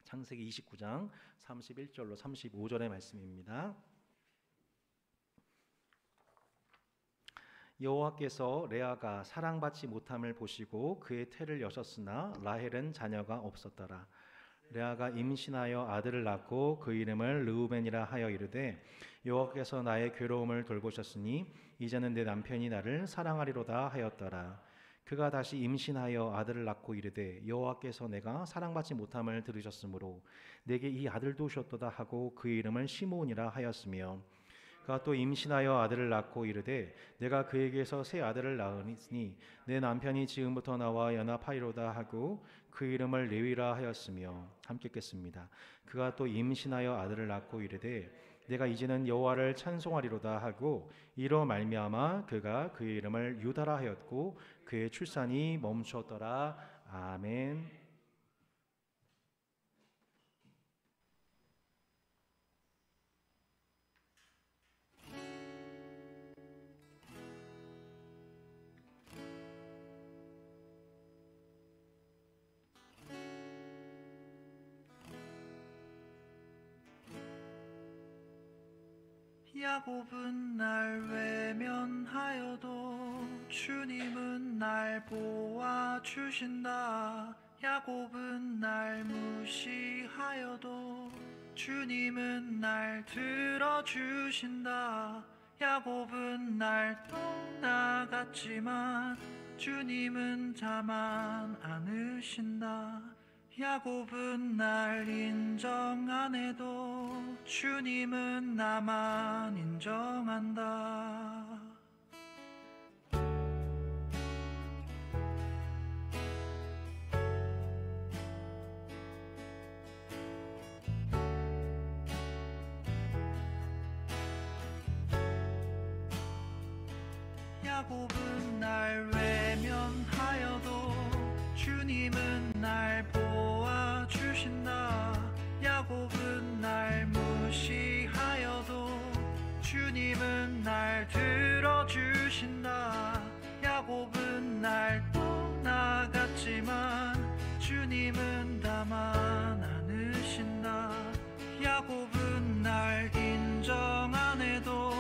창세기 29장 31절로 35절의 말씀입니다. 여호와께서 레아가 사랑받지 못함을 보시고 그의 태를 여셨으나 라헬은 자녀가 없었더라. 레아가 임신하여 아들을 낳고 그 이름을 르우벤이라 하여 이르되 여호와께서 나의 괴로움을 돌보셨으니 이제는 내 남편이 나를 사랑하리로다 하였더라. 그가 다시 임신하여 아들을 낳고 이르되 여호와께서 내가 사랑받지 못함을 들으셨으므로 내게 이 아들도 주셨도다 하고 그 이름을 시므온이라 하였으며 그가 또 임신하여 아들을 낳고 이르되 내가 그에게서 새 아들을 낳으니 내 남편이 지금부터 나와 연합하리로다 하고 그 이름을 레위라 하였으며 함께 읽겠습니다. 그가 또 임신하여 아들을 낳고 이르되 내가 이제는 여호와를 찬송하리로다 하고 이로 말미암아 그가 그의 이름을 유다라 하였고 그의 출산이 멈추었더라. 아멘. 야곱은 날 외면하여도 주님은 날 보아주신다. 야곱은 날 무시하여도 주님은 날 들어주신다. 야곱은 날 떠나갔지만 주님은 다만 안으신다. 야곱은 날 인정 안 해도 주님은 나만 인정한다. 야곱은 날 외면하여도 주님은 날 보아주신다. 야곱은 날 무시하여도 주님은 날 들어주신다. 야곱은 날 떠나갔지만 주님은 다만 안으신다. 야곱은 날 인정 안 해도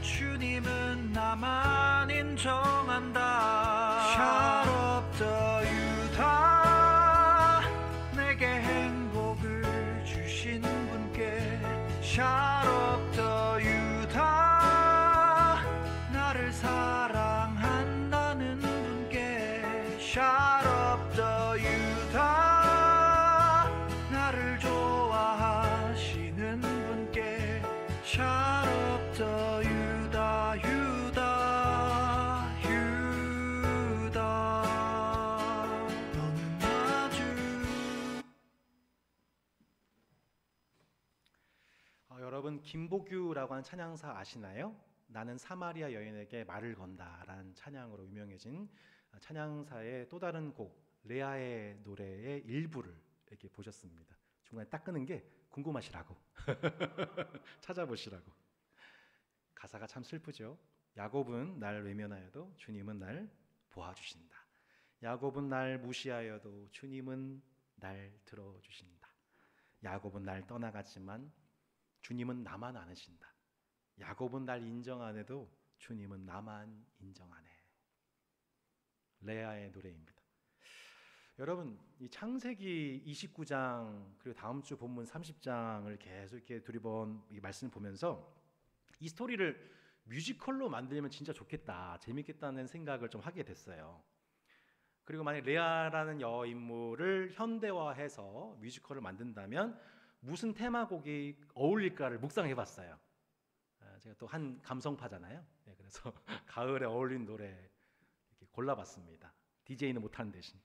주님은 나만 인정한다. Shout up the 유다 내게 행복을 주신 분께 Shout up the 유다 나를 사랑한다는 분께 Shout up the 유다 나를 좋아하시는 분께 Shout up the 유다 유다 유다 너는 아주 여러분 김보규라고 하는 찬양사 아시나요? 나는 사마리아 여인에게 말을 건다라는 찬양으로 유명해진 찬양사의 또 다른 곡 레아의 노래의 일부를 이렇게 보셨습니다. 중간에 딱 끄는 게 궁금하시라고 찾아보시라고. 가사가 참 슬프죠. 야곱은 날 외면하여도 주님은 날 보아주신다. 야곱은 날 무시하여도 주님은 날 들어주신다. 야곱은 날 떠나갔지만 주님은 나만 안으신다. 야곱은 날 인정 안 해도 주님은 나만 인정하네. 레아의 노래입니다. 여러분, 이 창세기 29장 그리고 다음 주 본문 30장을 계속 이렇게 두리번 이 말씀을 보면서 이 스토리를 뮤지컬로 만들면 진짜 좋겠다, 재밌겠다는 생각을 좀 하게 됐어요. 그리고 만약 레아라는 여인물을 현대화해서 뮤지컬을 만든다면 무슨 테마곡이 어울릴까를 묵상해봤어요. 제가 또 한 감성파잖아요. 그래서 가을에 어울리는 노래 이렇게 골라봤습니다. DJ는 못하는 대신.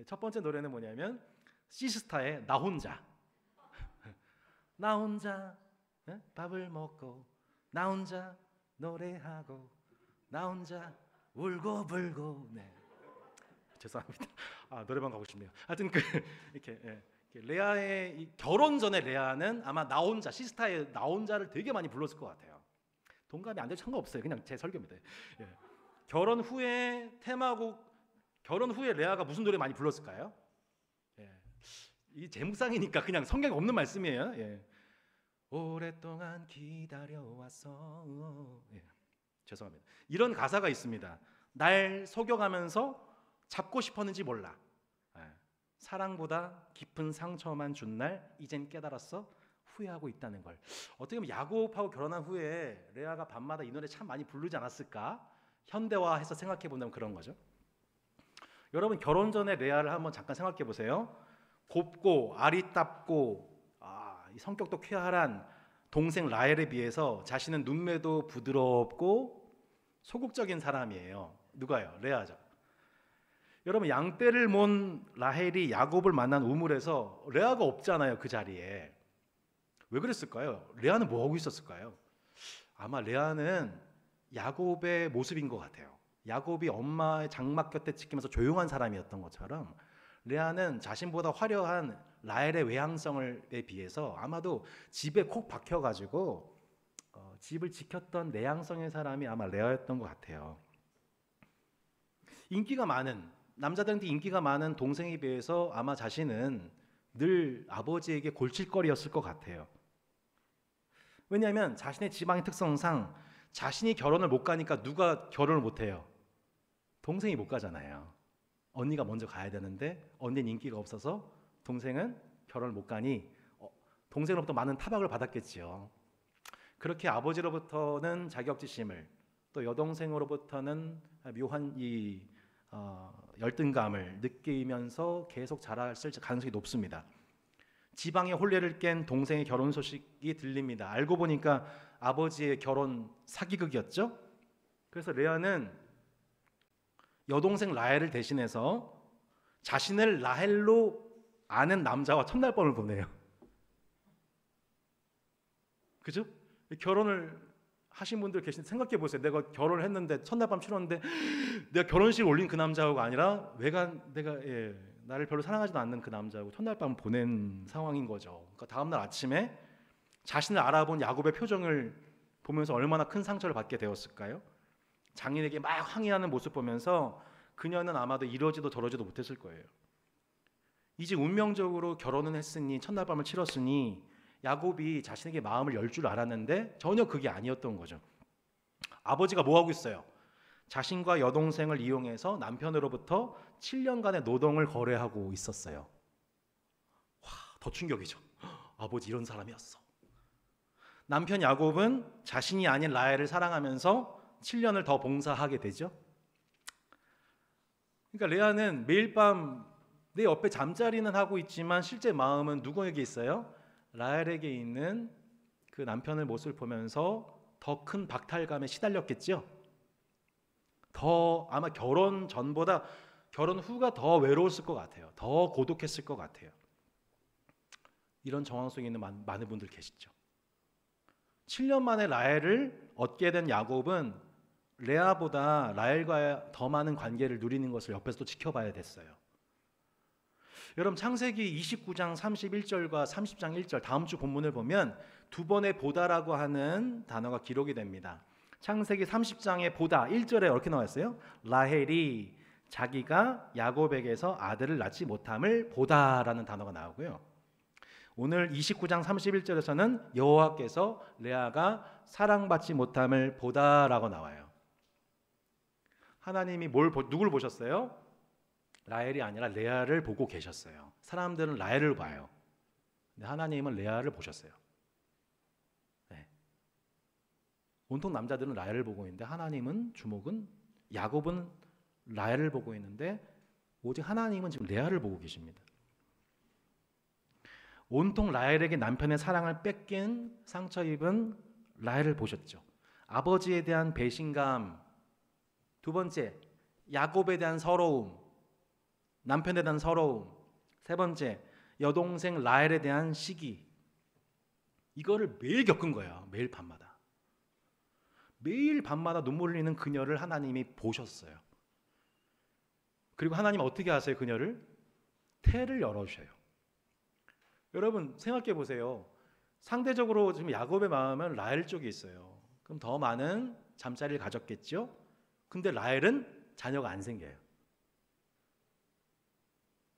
첫 번째 노래는 뭐냐면 시스타의 나 혼자. 나 혼자 밥을 먹고 나 혼자 노래하고 나 혼자 울고 불고. 네. 죄송합니다. 노래방 가고 싶네요. 하여튼 이렇게 레아의 결혼 전에 레아는 아마 나 혼자 시스타의 나 혼자를 되게 많이 불렀을 것 같아요. 동감이 안 돼도 상관없어요. 그냥 제 설교입니다. 결혼 후에 테마곡 결혼 후에 레아가 무슨 노래 많이 불렀을까요? 이 제목상이니까 그냥 성경에 없는 말씀이에요. 예. 오랫동안 기다려왔어. 예. 죄송합니다. 이런 가사가 있습니다. 날 속여가면서 잡고 싶었는지 몰라. 예. 사랑보다 깊은 상처만 준 날 이젠 깨달았어. 후회하고 있다는 걸. 어떻게 보면 야곱하고 결혼한 후에 레아가 밤마다 이 노래 참 많이 부르지 않았을까? 현대화해서 생각해 본다면 그런 거죠. 여러분 결혼 전에 레아를 한번 잠깐 생각해 보세요. 곱고 아리답고 이 성격도 쾌활한 동생 라헬에 비해서 자신은 눈매도 부드럽고 소극적인 사람이에요. 누가요? 레아죠. 여러분 양떼를 몬 라헬이 야곱을 만난 우물에서 레아가 없잖아요. 그 자리에. 왜 그랬을까요? 레아는 뭐 하고 있었을까요? 아마 레아는 야곱의 모습인 것 같아요. 야곱이 엄마의 장막 곁에 지키면서 조용한 사람이었던 것처럼 레아는 자신보다 화려한 라헬의 외향성에 비해서 아마도 집에 콕 박혀가지고 집을 지켰던 내향성의 사람이 아마 레아였던 것 같아요. 인기가 많은 남자들한테 인기가 많은 동생에 비해서 아마 자신은 늘 아버지에게 골칫거리였을 것 같아요. 왜냐하면 자신의 지방의 특성상 자신이 결혼을 못 가니까 누가 결혼을 못 해요? 동생이 못 가잖아요. 언니가 먼저 가야 되는데 언니는 인기가 없어서 동생은 결혼을 못 가니 동생으로부터 많은 타박을 받았겠지요. 그렇게 아버지로부터는 자격지심을 또 여동생으로부터는 묘한 이 열등감을 느끼면서 계속 자랐을 가능성이 높습니다. 지방의 혼례를 깬 동생의 결혼 소식이 들립니다. 알고 보니까 아버지의 결혼 사기극이었죠. 그래서 레아는 여동생 라헬을 대신해서 자신을 라헬로 아는 남자와 첫날 밤을 보내요. 그죠? 결혼을 하신 분들 계신데 생각해 보세요. 내가 결혼을 했는데 첫날 밤 치렀는데 내가 결혼식 올린 그 남자하고 아니라 내가 나를 별로 사랑하지도 않는 그 남자하고 첫날 밤을 보낸 상황인 거죠. 그러니까 다음날 아침에 자신을 알아본 야곱의 표정을 보면서 얼마나 큰 상처를 받게 되었을까요? 장인에게 막 항의하는 모습 보면서 그녀는 아마도 이러지도 저러지도 못했을 거예요. 이제 운명적으로 결혼은 했으니 첫날 밤을 치렀으니 야곱이 자신에게 마음을 열 줄 알았는데 전혀 그게 아니었던 거죠. 아버지가 뭐 하고 있어요? 자신과 여동생을 이용해서 남편으로부터 7년간의 노동을 거래하고 있었어요. 와, 더 충격이죠. 아버지 이런 사람이었어. 남편 야곱은 자신이 아닌 라헬을 사랑하면서 7년을 더 봉사하게 되죠. 그러니까 레아는 매일 밤 내 옆에 잠자리는 하고 있지만 실제 마음은 누구에게 있어요? 라헬에게 있는 그 남편의 모습을 보면서 더 큰 박탈감에 시달렸겠죠. 더 아마 결혼 전보다 결혼 후가 더 외로웠을 것 같아요. 더 고독했을 것 같아요. 이런 정황 속에 있는 많은 분들 계시죠. 7년 만에 라헬을 얻게 된 야곱은 레아보다 라헬과 더 많은 관계를 누리는 것을 옆에서 또 지켜봐야 됐어요. 여러분 창세기 29장 31절과 30장 1절 다음 주 본문을 보면 두 번의 보다라고 하는 단어가 기록이 됩니다. 창세기 30장의 보다 1절에 이렇게 나와 있어요. 라헬이 자기가 야곱에게서 아들을 낳지 못함을 보다라는 단어가 나오고요. 오늘 29장 31절에서는 여호와께서 레아가 사랑받지 못함을 보다라고 나와요. 하나님이 누굴 보셨어요? 라헬이 아니라 레아를 보고 계셨어요. 사람들은 라헬을 봐요. 근데 하나님은 레아를 보셨어요. 네. 온통 남자들은 라헬을 보고 있는데 하나님은 주목은 야곱은 라헬을 보고 있는데 오직 하나님은 지금 레아를 보고 계십니다. 온통 라헬에게 남편의 사랑을 뺏긴 상처 입은 라헬을 보셨죠. 아버지에 대한 배신감, 두 번째 야곱에 대한 서러움, 남편에 대한 서러움, 세 번째 여동생 라헬에 대한 시기. 이거를 매일 겪은 거예요. 매일 밤마다. 매일 밤마다 눈물 흘리는 그녀를 하나님이 보셨어요. 그리고 하나님 어떻게 하세요? 그녀를 태를 열어주셔요. 여러분 생각해 보세요. 상대적으로 지금 야곱의 마음은 라헬 쪽에 있어요. 그럼 더 많은 잠자리를 가졌겠죠? 근데 라헬은 자녀가 안 생겨요.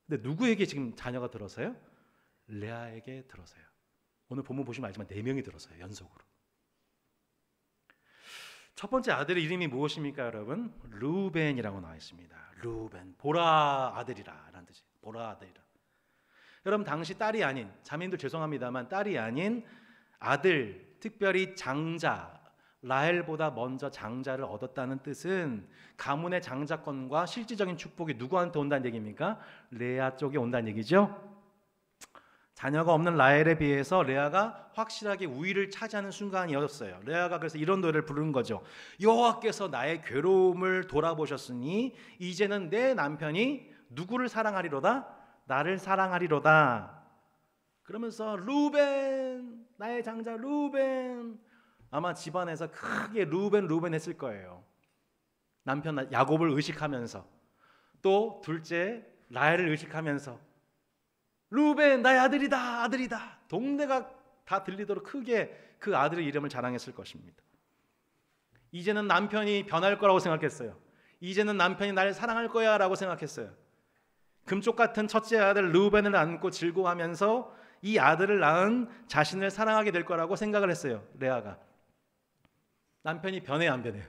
근데 누구에게 지금 자녀가 들어서요? 레아에게 들어서요. 오늘 본문 보시면 알지만 4명이 들어서요. 연속으로. 첫 번째 아들의 이름이 무엇입니까, 여러분? 르우벤이라고 나와 있습니다. 르우벤, 보라 아들이라 라는 뜻이에요. 보라 아들이라. 여러분, 당시 딸이 아닌, 자매님들 죄송합니다만 딸이 아닌 아들, 특별히 장자, 라헬보다 먼저 장자를 얻었다는 뜻은 가문의 장자권과 실질적인 축복이 누구한테 온다는 얘기입니까? 레아 쪽에 온다는 얘기죠. 자녀가 없는 라헬에 비해서 레아가 확실하게 우위를 차지하는 순간이었어요. 레아가 그래서 이런 노래를 부르는 거죠. 여호와께서 나의 괴로움을 돌아보셨으니 이제는 내 남편이 누구를 사랑하리로다? 나를 사랑하리로다. 그러면서 루벤, 나의 장자 루벤. 아마 집안에서 크게 루벤 했을 거예요. 남편 야곱을 의식하면서, 또 둘째 라헬을 의식하면서 루벤 나의 아들이다, 아들이다. 동네가 다 들리도록 크게 그 아들의 이름을 자랑했을 것입니다. 이제는 남편이 변할 거라고 생각했어요. 이제는 남편이 나를 사랑할 거야 라고 생각했어요. 금쪽 같은 첫째 아들 르우벤을 안고 즐거워하면서 이 아들을 낳은 자신을 사랑하게 될 거라고 생각을 했어요. 레아가. 남편이 변해요, 안 변해요?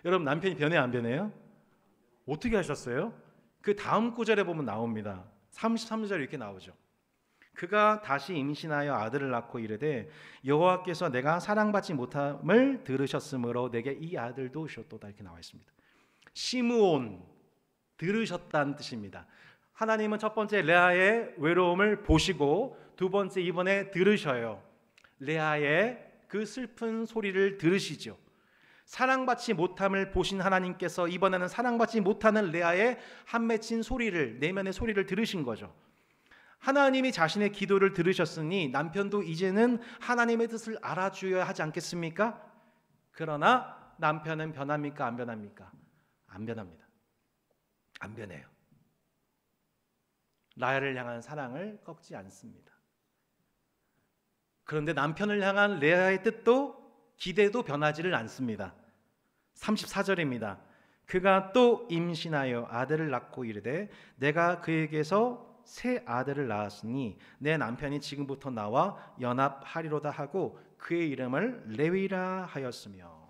여러분, 남편이 변해요, 안 변해요? 어떻게 하셨어요? 그 다음 구절에 보면 나옵니다. 33절 이렇게 나오죠. 그가 다시 임신하여 아들을 낳고 이르되 여호와께서 내가 사랑받지 못함을 들으셨으므로 내게 이 아들도 주셨도다. 이렇게 나와 있습니다. 시므온, 들으셨다는 뜻입니다. 하나님은 첫 번째 레아의 외로움을 보시고 두 번째 이번에 들으셔요. 레아의 그 슬픈 소리를 들으시죠. 사랑받지 못함을 보신 하나님께서 이번에는 사랑받지 못하는 레아의 한 맺힌 소리를, 내면의 소리를 들으신 거죠. 하나님이 자신의 기도를 들으셨으니 남편도 이제는 하나님의 뜻을 알아주어야 하지 않겠습니까? 그러나 남편은 변합니까? 안 변합니까? 안 변합니다. 안 변해요. 라헬을 향한 사랑을 꺾지 않습니다. 그런데 남편을 향한 레아의 뜻도 기대도 변하지를 않습니다. 34절입니다. 그가 또 임신하여 아들을 낳고 이르되 내가 그에게서 새 아들을 낳았으니 내 남편이 지금부터 나와 연합하리로다 하고 그의 이름을 레위라 하였으며.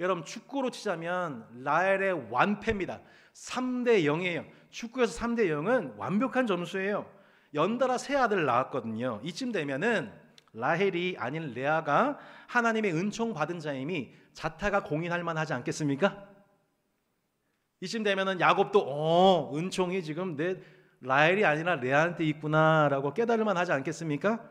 여러분, 축구로 치자면 라헬의 완패입니다. 3대 0이에요. 축구에서 3대 0은 완벽한 점수예요. 연달아 새 아들을 낳았거든요. 이쯤 되면은 라헬이 아닌 레아가 하나님의 은총 받은 자임이 자타가 공인할 만하지 않겠습니까? 이쯤 되면은 야곱도 은총이 지금 내 라헬이 아니라 레아한테 있구나라고 깨달을 만하지 않겠습니까?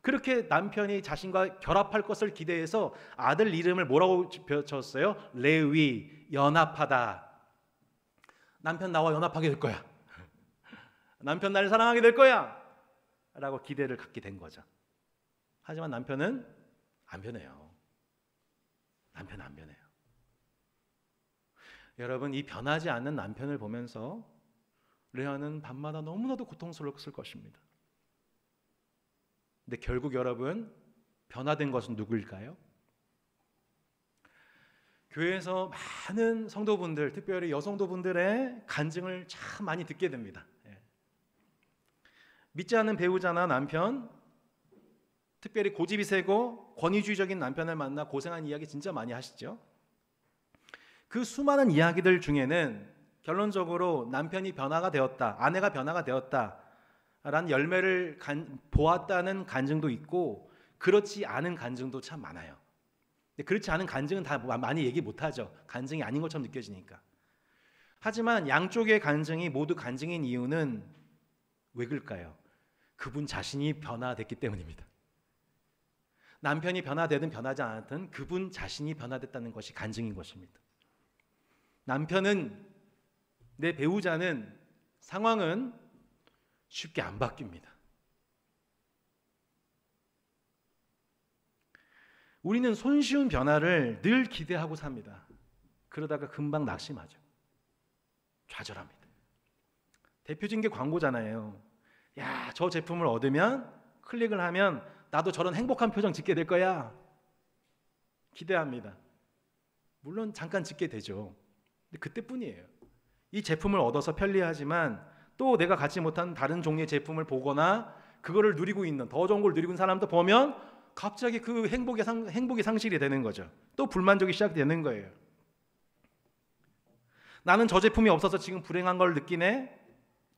그렇게 남편이 자신과 결합할 것을 기대해서 아들 이름을 뭐라고 줬어요? 레위, 연합하다. 남편 나와 연합하게 될 거야. 남편 나를 사랑하게 될 거야 라고 기대를 갖게 된 거죠. 하지만 남편은 안 변해요. 남편은 안 변해요. 여러분, 이 변하지 않는 남편을 보면서 레아는 밤마다 너무나도 고통스러웠을 것입니다. 근데 결국 여러분, 변화된 것은 누구일까요? 교회에서 많은 성도분들, 특별히 여성도분들의 간증을 참 많이 듣게 됩니다. 믿지 않는 배우자나 남편, 특별히 고집이 세고 권위주의적인 남편을 만나 고생한 이야기 진짜 많이 하시죠? 그 수많은 이야기들 중에는 결론적으로 남편이 변화가 되었다, 아내가 변화가 되었다 라는 열매를 보았다는 간증도 있고 그렇지 않은 간증도 참 많아요. 근데 그렇지 않은 간증은 다 많이 얘기 못하죠. 간증이 아닌 것처럼 느껴지니까. 하지만 양쪽의 간증이 모두 간증인 이유는 왜 그럴까요? 그분 자신이 변화됐기 때문입니다. 남편이 변화되든 변하지 않았든 그분 자신이 변화됐다는 것이 간증인 것입니다. 남편은, 내 배우자는, 상황은 쉽게 안 바뀝니다. 우리는 손쉬운 변화를 늘 기대하고 삽니다. 그러다가 금방 낙심하죠. 좌절합니다. 대표적인 게 광고잖아요. 야, 저 제품을 얻으면, 클릭을 하면 나도 저런 행복한 표정 짓게 될 거야. 기대합니다. 물론 잠깐 짓게 되죠. 근데 그때뿐이에요. 이 제품을 얻어서 편리하지만 또 내가 갖지 못한 다른 종류의 제품을 보거나 그거를 누리고 있는 더 좋은 걸 누리고 있는 사람도 보면 갑자기 그 행복이 상실이 되는 거죠. 또 불만족이 시작되는 거예요. 나는 저 제품이 없어서 지금 불행한 걸 느끼네.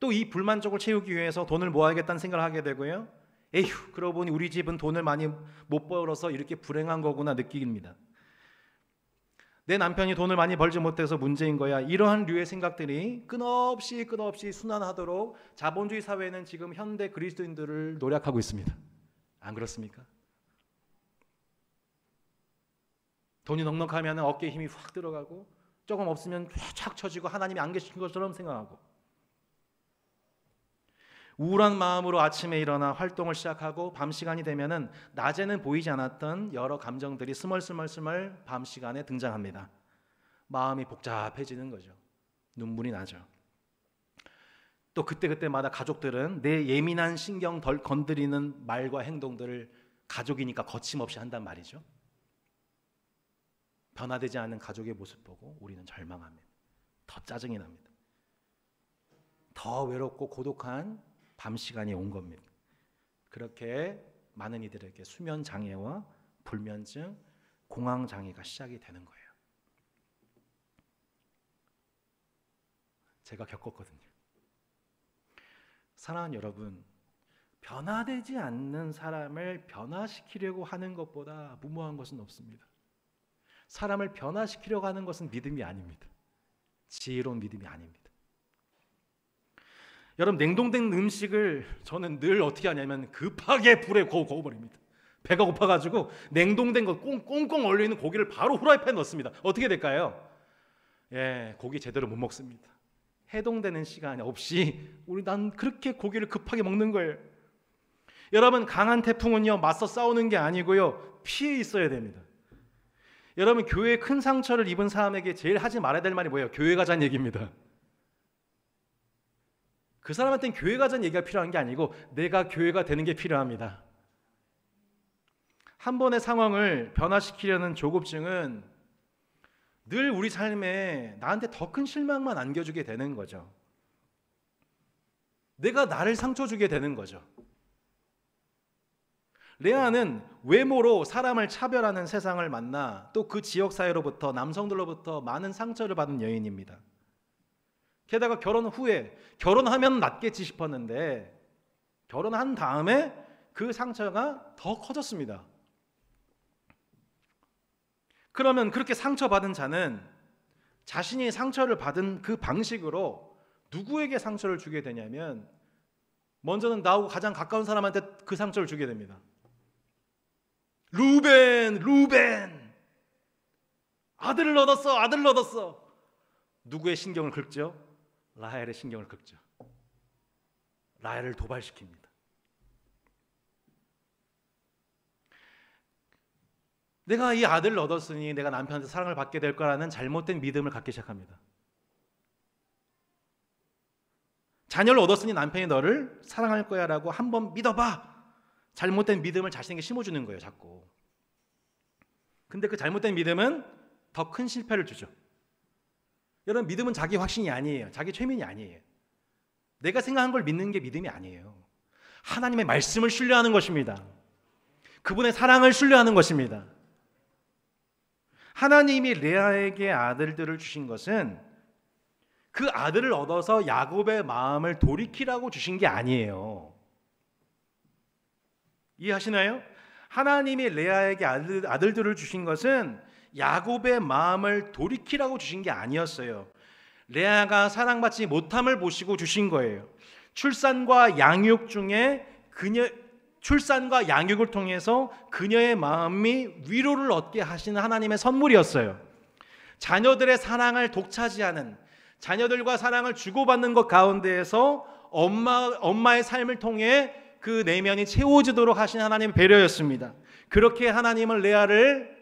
또 이 불만족을 채우기 위해서 돈을 모아야겠다는 생각을 하게 되고요. 에휴, 그러고 보니 우리 집은 돈을 많이 못 벌어서 이렇게 불행한 거구나 느낍니다. 내 남편이 돈을 많이 벌지 못해서 문제인 거야. 이러한 류의 생각들이 끝없이 순환하도록 자본주의 사회는 지금 현대 그리스도인들을 노력하고 있습니다. 안 그렇습니까? 돈이 넉넉하면 어깨에 힘이 확 들어가고 조금 없으면 쫙 처지고 하나님이 안 계신 것처럼 생각하고 우울한 마음으로 아침에 일어나 활동을 시작하고 밤 시간이 되면은 낮에는 보이지 않았던 여러 감정들이 스멀스멀 밤 시간에 등장합니다. 마음이 복잡해지는 거죠. 눈물이 나죠. 또 그때마다 가족들은 내 예민한 신경 덜 건드리는 말과 행동들을 가족이니까 거침없이 한단 말이죠. 변화되지 않은 가족의 모습 보고 우리는 절망합니다. 더 짜증이 납니다. 더 외롭고 고독한 밤 시간이 온 겁니다. 그렇게 많은 이들에게 수면 장애와 불면증, 공황 장애가 시작이 되는 거예요. 제가 겪었거든요. 사랑하는 여러분, 변화되지 않는 사람을 변화시키려고 하는 것보다 무모한 것은 없습니다. 사람을 변화시키려고 하는 것은 믿음이 아닙니다. 지혜로운 믿음이 아닙니다. 여러분, 냉동된 음식을 저는 늘 어떻게 하냐면 급하게 불에 구워버립니다. 배가 고파가지고 냉동된 거 꽁꽁 얼려있는 고기를 바로 후라이팬에 넣습니다. 어떻게 될까요? 고기 제대로 못 먹습니다. 해동되는 시간이 없이 난 그렇게 고기를 급하게 먹는 거예요. 여러분, 강한 태풍은요 맞서 싸우는 게 아니고요 피해 있어야 됩니다. 여러분, 교회에 큰 상처를 입은 사람에게 제일 하지 말아야 될 말이 뭐예요? 교회 가자는 얘기입니다. 그 사람한테는 교회 가자는 얘기가 필요한 게 아니고 내가 교회가 되는 게 필요합니다. 한 번의 상황을 변화시키려는 조급증은 늘 우리 삶에 나한테 더 큰 실망만 안겨주게 되는 거죠. 내가 나를 상처 주게 되는 거죠. 레아는 외모로 사람을 차별하는 세상을 만나 또 그 지역 사회로부터 남성들로부터 많은 상처를 받은 여인입니다. 게다가 결혼 후에 결혼하면 낫겠지 싶었는데 결혼한 다음에 그 상처가 더 커졌습니다. 그러면 그렇게 상처받은 자는 자신이 상처를 받은 그 방식으로 누구에게 상처를 주게 되냐면 먼저는 나하고 가장 가까운 사람한테 그 상처를 주게 됩니다. 루벤 아들을 얻었어. 누구의 신경을 긁죠? 라헬의 신경을 긁죠. 라헬을 도발시킵니다. 내가 이 아들을 얻었으니 내가 남편한테 사랑을 받게 될 거라는 잘못된 믿음을 갖기 시작합니다. 자녀를 얻었으니 남편이 너를 사랑할 거야 라고 한번 믿어봐. 잘못된 믿음을 자신에게 심어주는 거예요, 자꾸. 근데 그 잘못된 믿음은 더 큰 실패를 주죠. 여러분, 믿음은 자기 확신이 아니에요. 자기 최면이 아니에요. 내가 생각한 걸 믿는 게 믿음이 아니에요. 하나님의 말씀을 신뢰하는 것입니다. 그분의 사랑을 신뢰하는 것입니다. 하나님이 레아에게 아들들을 주신 것은 그 아들을 얻어서 야곱의 마음을 돌이키라고 주신 게 아니에요. 이해하시나요? 하나님이 레아에게 아들들을 주신 것은 야곱의 마음을 돌이키라고 주신 게 아니었어요. 레아가 사랑받지 못함을 보시고 주신 거예요. 출산과 양육을 통해서 그녀의 마음이 위로를 얻게 하시는 하나님의 선물이었어요. 자녀들의 사랑을 독차지하는, 자녀들과 사랑을 주고받는 것 가운데에서 엄마의 삶을 통해 그 내면이 채워지도록 하신 하나님의 배려였습니다. 그렇게 하나님은 레아를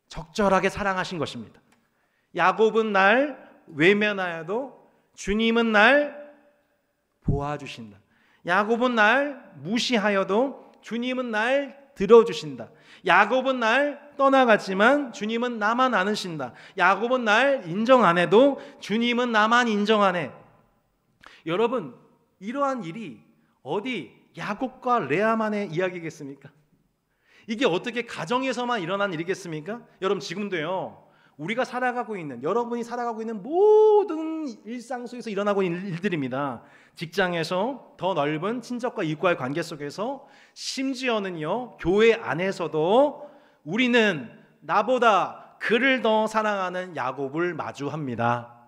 적절하게 사랑하신 것입니다. 야곱은 날 외면하여도 주님은 날 보아주신다. 야곱은 날 무시하여도 주님은 날 들어주신다. 야곱은 날 떠나갔지만 주님은 나만 안으신다. 야곱은 날 인정 안 해도 주님은 나만 인정하네. 여러분, 이러한 일이 어디 야곱과 레아만의 이야기겠습니까? 이게 어떻게 가정에서만 일어난 일이겠습니까? 여러분, 지금도요, 우리가 살아가고 있는, 여러분이 살아가고 있는 모든 일상 속에서 일어나고 있는 일들입니다. 직장에서, 더 넓은 친척과 이웃과의 관계 속에서, 심지어는요, 교회 안에서도 우리는 나보다 그를 더 사랑하는 야곱을 마주합니다.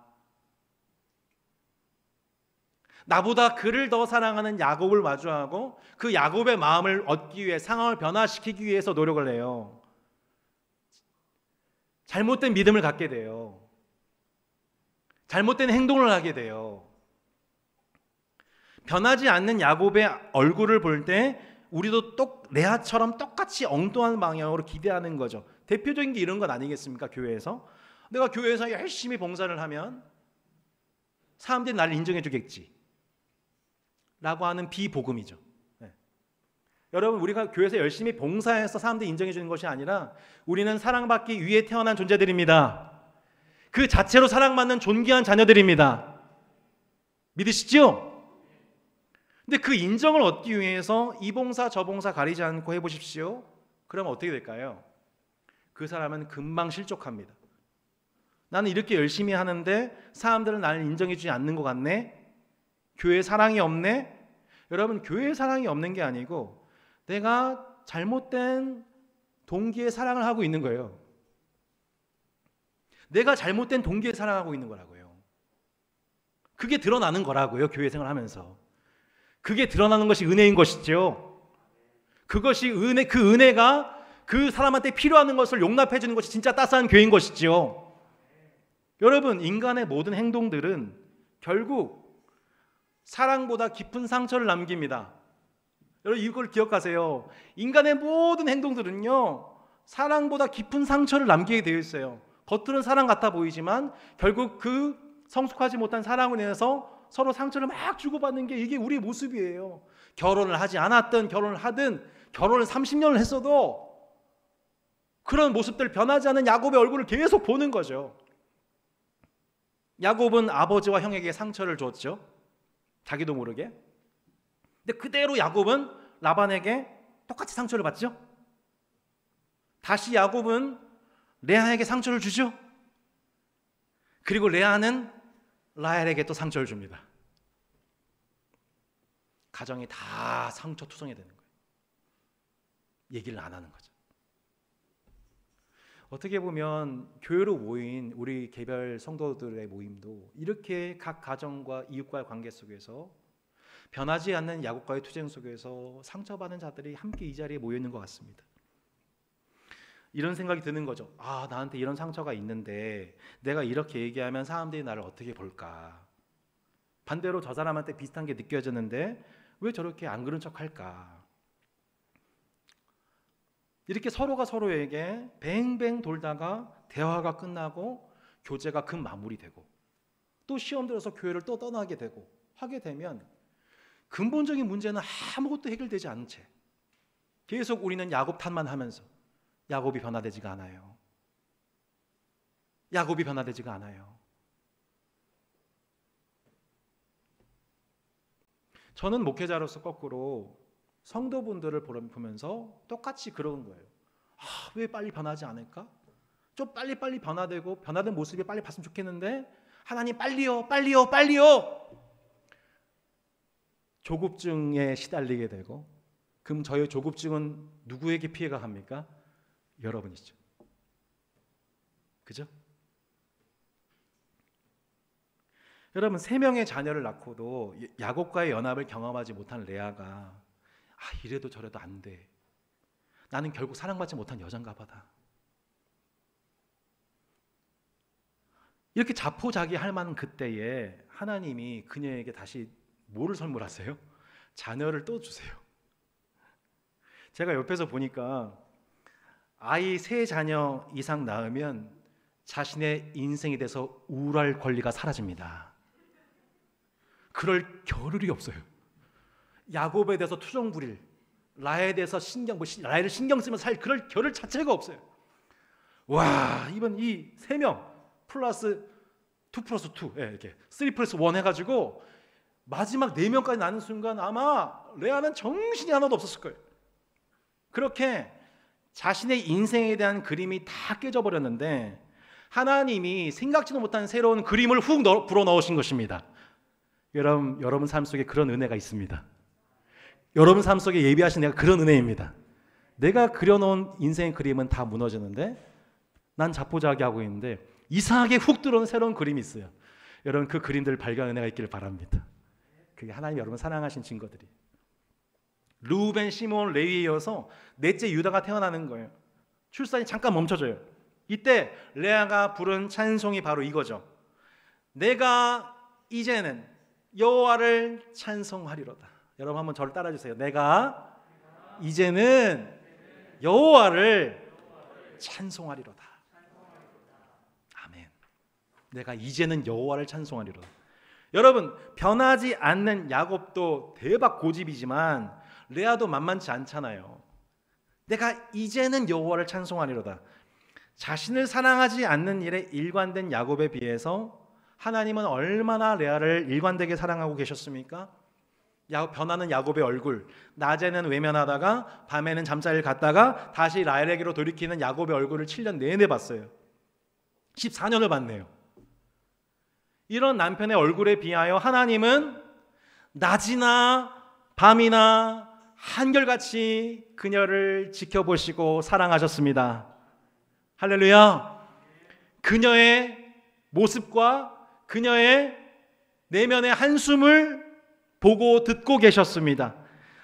나보다 그를 더 사랑하는 야곱을 마주하고 그 야곱의 마음을 얻기 위해, 상황을 변화시키기 위해서 노력을 해요. 잘못된 믿음을 갖게 돼요. 잘못된 행동을 하게 돼요. 변하지 않는 야곱의 얼굴을 볼 때 우리도 레아처럼 똑같이 엉뚱한 방향으로 기대하는 거죠. 대표적인 게 이런 건 아니겠습니까? 교회에서 내가 교회에서 열심히 봉사를 하면 사람들이 나를 인정해 주겠지 라고 하는 비복음이죠. 네. 여러분, 우리가 교회에서 열심히 봉사해서 사람들이 인정해 주는 것이 아니라 우리는 사랑받기 위해 태어난 존재들입니다. 그 자체로 사랑받는 존귀한 자녀들입니다. 믿으시죠? 근데 그 인정을 얻기 위해서 이 봉사 저 봉사 가리지 않고 해보십시오. 그럼 어떻게 될까요? 그 사람은 금방 실족합니다. 나는 이렇게 열심히 하는데 사람들은 나를 인정해 주지 않는 것 같네? 교회에 사랑이 없네? 여러분, 교회에 사랑이 없는 게 아니고 내가 잘못된 동기에 사랑을 하고 있는 거예요. 내가 잘못된 동기에 사랑하고 있는 거라고요. 그게 드러나는 거라고요. 교회 생활하면서. 그게 드러나는 것이 은혜인 것이죠. 그것이 그 은혜가 그 사람한테 필요한 것을 용납해 주는 것이 진짜 따스한 교회인 것이죠. 여러분, 인간의 모든 행동들은 결국 사랑보다 깊은 상처를 남깁니다. 여러분, 이걸 기억하세요. 인간의 모든 행동들은요, 사랑보다 깊은 상처를 남기게 되어 있어요. 겉으로는 사랑 같아 보이지만 결국 그 성숙하지 못한 사랑으로 인해서 서로 상처를 막 주고받는 게 이게 우리의 모습이에요. 결혼을 하지 않았든 결혼을 하든 결혼을 30년을 했어도 그런 모습들, 변하지 않은 야곱의 얼굴을 계속 보는 거죠. 야곱은 아버지와 형에게 상처를 줬죠. 자기도 모르게. 근데 그대로 야곱은 라반에게 똑같이 상처를 받죠. 다시 야곱은 레아에게 상처를 주죠. 그리고 레아는 라헬에게 또 상처를 줍니다. 가정이 다 상처투성이 되는 거예요. 얘기를 안 하는 거죠. 어떻게 보면 교회로 모인 우리 개별 성도들의 모임도 이렇게 각 가정과 이웃과의 관계 속에서 변하지 않는 야곱과의 투쟁 속에서 상처받은 자들이 함께 이 자리에 모여 있는 것 같습니다. 이런 생각이 드는 거죠. 아, 나한테 이런 상처가 있는데 내가 이렇게 얘기하면 사람들이 나를 어떻게 볼까? 반대로 저 사람한테 비슷한 게 느껴졌는데 왜 저렇게 안 그런 척 할까? 이렇게 서로가 서로에게 뱅뱅 돌다가 대화가 끝나고 교제가 급 마무리되고 또 시험 들어서 교회를 또 떠나게 되고 하게 되면 근본적인 문제는 아무것도 해결되지 않은 채 계속 우리는 야곱 탓만 하면서 야곱이 변화되지가 않아요. 야곱이 변화되지가 않아요. 저는 목회자로서 거꾸로 성도분들을 보면서 똑같이 그런 거예요. 아, 왜 빨리 변하지 않을까? 좀 빨리빨리 변화되고 변화된 모습이 빨리 봤으면 좋겠는데 하나님 빨리요, 빨리요, 빨리요. 조급증에 시달리게 되고 그럼 저의 조급증은 누구에게 피해가 갑니까? 여러분이죠. 그죠? 여러분, 3명의 자녀를 낳고도 야곱과의 연합을 경험하지 못한 레아가 이래도 저래도 안 돼. 나는 결국 사랑받지 못한 여잔가 보다. 이렇게 자포자기할 만한 그때에 하나님이 그녀에게 다시 뭐를 선물하세요? 자녀를 또 주세요. 제가 옆에서 보니까 아이 3자녀 이상 낳으면 자신의 인생에 대해서 우울할 권리가 사라집니다. 그럴 겨를이 없어요. 야곱에 대해서 투정 부릴, 라헬에 대해서 라헬을 신경 쓰면서 살 그럴 겨를 자체가 없어요. 와, 이번 이 3명 플러스 2 플러스 2, 이렇게 3 플러스 1 해가지고 마지막 4명까지 나는 순간 아마 레아는 정신이 하나도 없었을 거예요. 그렇게 자신의 인생에 대한 그림이 다 깨져버렸는데 하나님이 생각지도 못한 새로운 그림을 훅 불어넣으신 것입니다. 여러분 삶 속에 그런 은혜가 있습니다. 여러분 삶 속에 예비하신 내가 그런 은혜입니다. 내가 그려놓은 인생의 그림은 다 무너지는데 난 자포자기하고 있는데 이상하게 훅 들어오는 새로운 그림이 있어요. 여러분 그 그림들 발견 은혜가 있기를 바랍니다. 그게 하나님 여러분 사랑하신 증거들이. 루벤, 시몬, 레위에 이어서 넷째 유다가 태어나는 거예요. 출산이 잠깐 멈춰져요. 이때 레아가 부른 찬송이 바로 이거죠. 내가 이제는 여호와를 찬송하리로다. 여러분 한번 저를 따라주세요. 내가 이제는 여호와를 찬송하리로다. 아멘. 내가 이제는 여호와를 찬송하리로다. 여러분 변하지 않는 야곱도 대박 고집이지만 레아도 만만치 않잖아요. 내가 이제는 여호와를 찬송하리로다. 자신을 사랑하지 않는 일에 일관된 야곱에 비해서 하나님은 얼마나 레아를 일관되게 사랑하고 계셨습니까? 변하는 야곱의 얼굴, 낮에는 외면하다가 밤에는 잠자리를 갔다가 다시 라헬에게로 돌이키는 야곱의 얼굴을 7년 내내 봤어요. 14년을 봤네요. 이런 남편의 얼굴에 비하여 하나님은 낮이나 밤이나 한결같이 그녀를 지켜보시고 사랑하셨습니다. 할렐루야. 그녀의 모습과 그녀의 내면의 한숨을 보고 듣고 계셨습니다.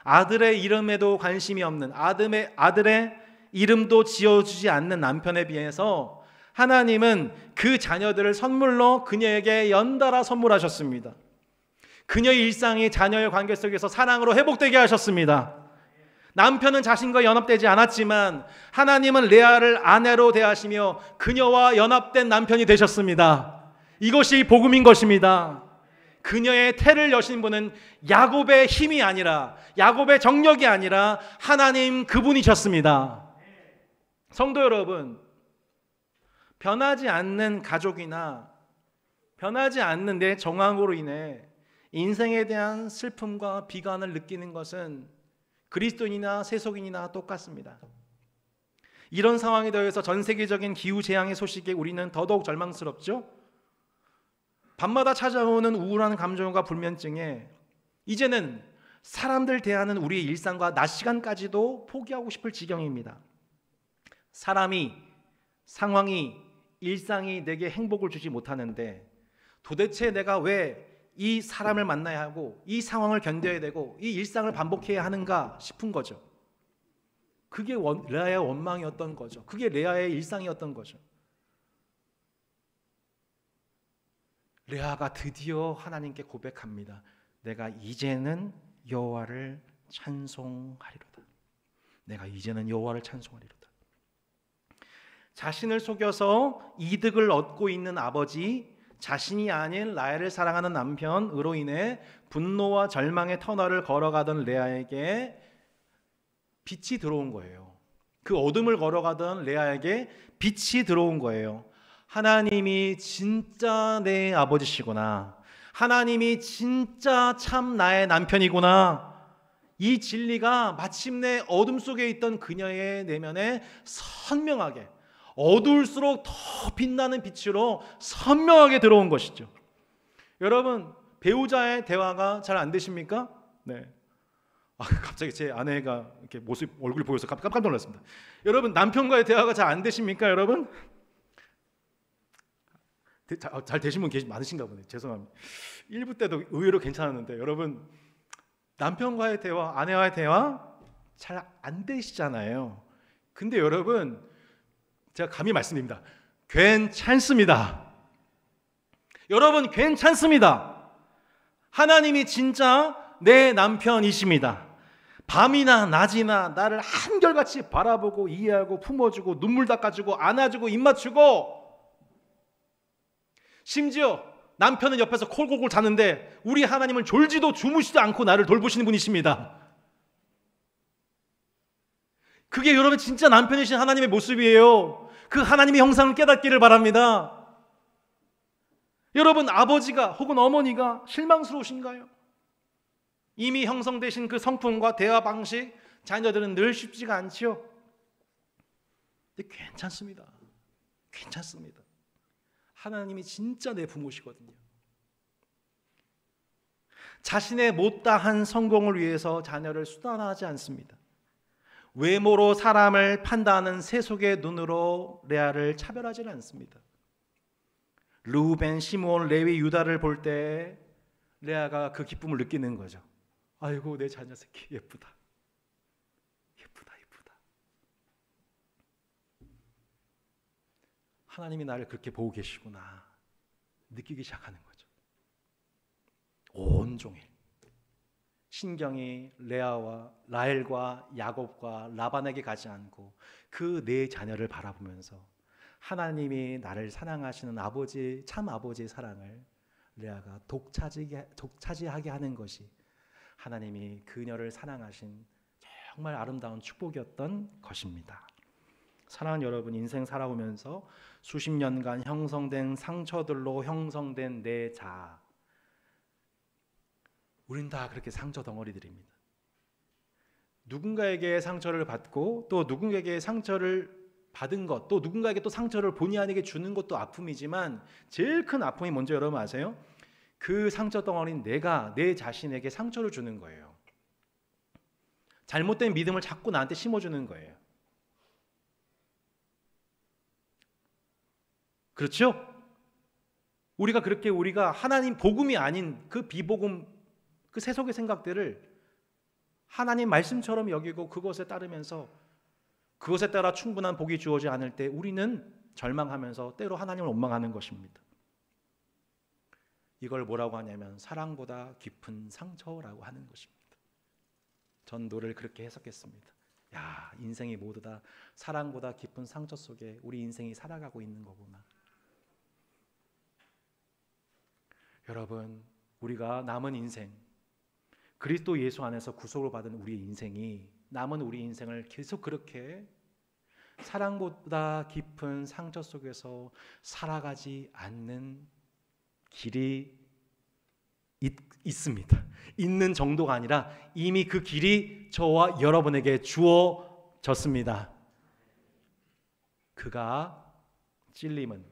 아들의 이름에도 관심이 없는 아들의 이름도 지어주지 않는 남편에 비해서 하나님은 그 자녀들을 선물로 그녀에게 연달아 선물하셨습니다. 그녀의 일상이 자녀의 관계 속에서 사랑으로 회복되게 하셨습니다. 남편은 자신과 연합되지 않았지만 하나님은 레아를 아내로 대하시며 그녀와 연합된 남편이 되셨습니다. 이것이 복음인 것입니다. 그녀의 태를 여신 분은 야곱의 힘이 아니라 야곱의 정력이 아니라 하나님 그분이셨습니다. 성도 여러분, 변하지 않는 가족이나 변하지 않는 내 정황으로 인해 인생에 대한 슬픔과 비관을 느끼는 것은 그리스도인이나 세속인이나 똑같습니다. 이런 상황에 더해서 전 세계적인 기후재앙의 소식에 우리는 더더욱 절망스럽죠. 밤마다 찾아오는 우울한 감정과 불면증에 이제는 사람들 대하는 우리의 일상과 낮 시간까지도 포기하고 싶을 지경입니다. 사람이, 상황이, 일상이 내게 행복을 주지 못하는데 도대체 내가 왜 이 사람을 만나야 하고 이 상황을 견뎌야 되고 이 일상을 반복해야 하는가 싶은 거죠. 그게 레아의 원망이었던 거죠. 그게 레아의 일상이었던 거죠. 레아가 드디어 하나님께 고백합니다. 내가 이제는 여호와를 찬송하리로다. 내가 이제는 여호와를 찬송하리로다. 자신을 속여서 이득을 얻고 있는 아버지, 자신이 아닌 라헬을 사랑하는 남편으로 인해 분노와 절망의 터널을 걸어가던 레아에게 빛이 들어온 거예요. 그 어둠을 걸어가던 레아에게 빛이 들어온 거예요. 하나님이 진짜 내 아버지시구나. 하나님이 진짜 참 나의 남편이구나. 이 진리가 마침내 어둠 속에 있던 그녀의 내면에 선명하게, 어두울수록 더 빛나는 빛으로 선명하게 들어온 것이죠. 여러분, 배우자의 대화가 잘 안 되십니까? 네. 갑자기 제 아내가 이렇게 얼굴이 보여서 깜짝 놀랐습니다. 여러분, 남편과의 대화가 잘 안 되십니까, 여러분? 잘 되신 분 많으신가 보네. 죄송합니다. 1부 때도 의외로 괜찮았는데 여러분, 남편과의 대화, 아내와의 대화 잘 안 되시잖아요. 근데 여러분, 제가 감히 말씀드립니다. 괜찮습니다. 여러분, 괜찮습니다. 하나님이 진짜 내 남편이십니다. 밤이나 낮이나 나를 한결같이 바라보고 이해하고 품어주고 눈물 닦아주고 안아주고 입 맞추고, 심지어 남편은 옆에서 콜콜콜 자는데 우리 하나님은 졸지도 주무시지도 않고 나를 돌보시는 분이십니다. 그게 여러분 진짜 남편이신 하나님의 모습이에요. 그 하나님의 형상을 깨닫기를 바랍니다. 여러분, 아버지가 혹은 어머니가 실망스러우신가요? 이미 형성되신 그 성품과 대화 방식, 자녀들은 늘 쉽지가 않지요. 근데 괜찮습니다. 괜찮습니다. 하나님이 진짜 내 부모시거든요. 자신의 못다한 성공을 위해서 자녀를 수단화하지 않습니다. 외모로 사람을 판단하는 세속의 눈으로 레아를 차별하지는 않습니다. 르우벤, 시므온, 레위, 유다를 볼 때 레아가 그 기쁨을 느끼는 거죠. 아이고 내 자녀 새끼 예쁘다. 예쁘다. 하나님이 나를 그렇게 보고 계시구나 느끼기 시작하는 거죠. 온종일 신경이 레아와 라헬과 야곱과 라반에게 가지 않고 그 네 자녀를 바라보면서 하나님이 나를 사랑하시는 아버지, 참 아버지의 사랑을 레아가 독차지하게 하는 것이 하나님이 그녀를 사랑하신 정말 아름다운 축복이었던 것입니다. 사랑하는 여러분, 인생 살아오면서 수십 년간 형성된 상처들로 형성된 내 자아, 우린 다 그렇게 상처 덩어리들입니다. 누군가에게 상처를 받고 또 누군가에게 상처를 받은 것, 또 누군가에게 또 상처를 본의 아니게 주는 것도 아픔이지만 제일 큰 아픔이 뭔지 여러분 아세요? 그 상처 덩어리는 내가 내 자신에게 상처를 주는 거예요. 잘못된 믿음을 자꾸 나한테 심어주는 거예요. 그렇죠? 우리가 하나님 복음이 아닌 그 비복음, 그 세속의 생각들을 하나님 말씀처럼 여기고 그것에 따르면서 그것에 따라 충분한 복이 주어지지 않을 때 우리는 절망하면서 때로 하나님을 원망하는 것입니다. 이걸 뭐라고 하냐면 사랑보다 깊은 상처라고 하는 것입니다. 전도를 그렇게 해석했습니다. 야, 인생이 모두 다 사랑보다 깊은 상처 속에 우리 인생이 살아가고 있는 거구나. 여러분, 우리가 남은 인생, 그리스도 예수 안에서 구속을 받은 우리 인생이 남은 우리 인생을 계속 그렇게 사랑보다 깊은 상처 속에서 살아가지 않는 길이 있습니다. 있는 정도가 아니라 이미 그 길이 저와 여러분에게 주어졌습니다. 그가 찔림은